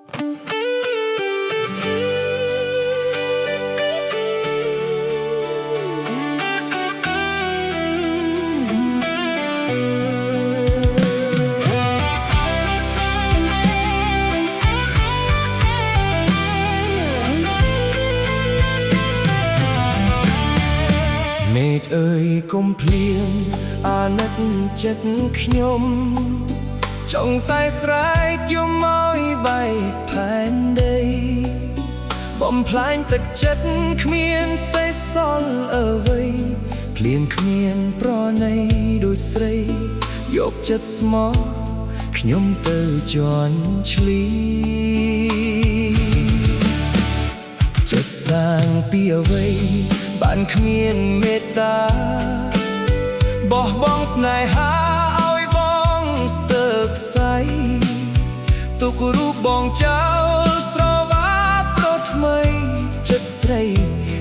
មេឃអើយកុំភ្លៀងអាណិតចិត្តខ្ញុំចង់តែស្រែកយំឲ្យបែកផែនដីបំផ្លាញទឹកចិត្តគ្មានសេះសល់អ្វីភ្លៀងគ្មានប្រណីដូចស្រីយកចិត្តស្មោះខ្ញុំទៅជន់ឈ្លីចិត្តសាងពីអ្វីបានគ្មានមេត្តាបោះបង់ស្នេហាឲ្យបងស្ទើរខ្សែទុករូបបងចោលស្រវាប់ប្រថ្មីចិត្តស្រី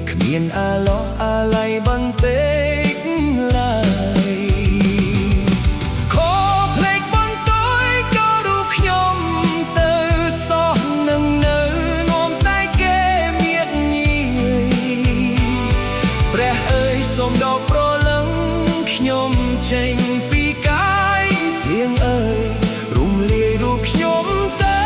គ្មានអាឡោះអាល័យបន្តិចឡើយខោភ្លេចបន្ទុយក៏រូបខ្ញុំទៅសោះនឹងនៅនាំតែគេមៀតញីព្រះអើយសូមដល់ប្រលឹងខ្ញុំចេញពីកាយភ្លៀងអើយរំលាយរូបខ្ញុំទៅ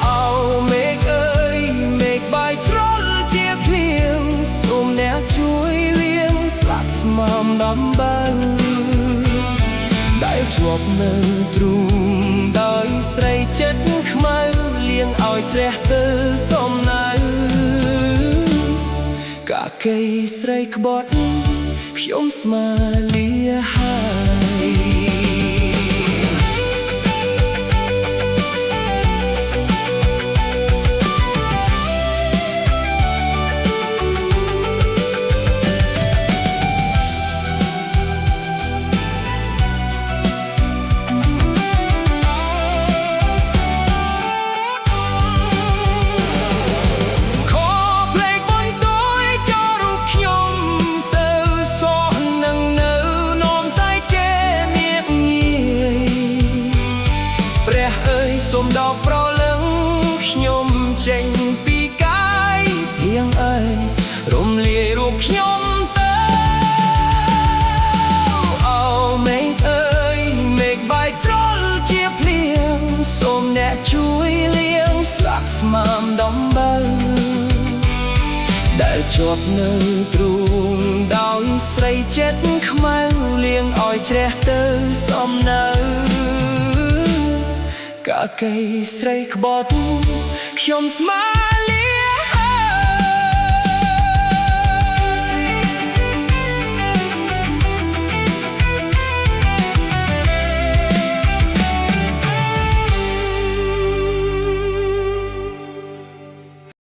អោមេឃអើយមេឃបាយជ្រុលជាភ្លៀងសូមអ្នកជួយលាងស្លាកស្មំដំបៅដែលជាប់នៅទ្រូងដោយស្រីចិត្តខ្មៅលាងឲ្យជ្រះទៅសំណៅកាកេស្រីក្បត់ខ្ញុំស្មាលាហើយសូមដល់ប្រលឹងខ្ញុំចេញពីកាយភ្លៀងអើយរំលាយរូបខ្ញុំទៅអូមេឃអើយមេឃបាយជ្រុលជាភ្លៀងសូមអ្នកជួយលាងស្លាកស្មំដំបៅដែលជាប់នៅទ្រូងដោយស្រីចិត្តខ្មៅលាងឲ្យជ្រះទៅសំណៅកាកេស្រីក្បត់ខ្ញុំស្មា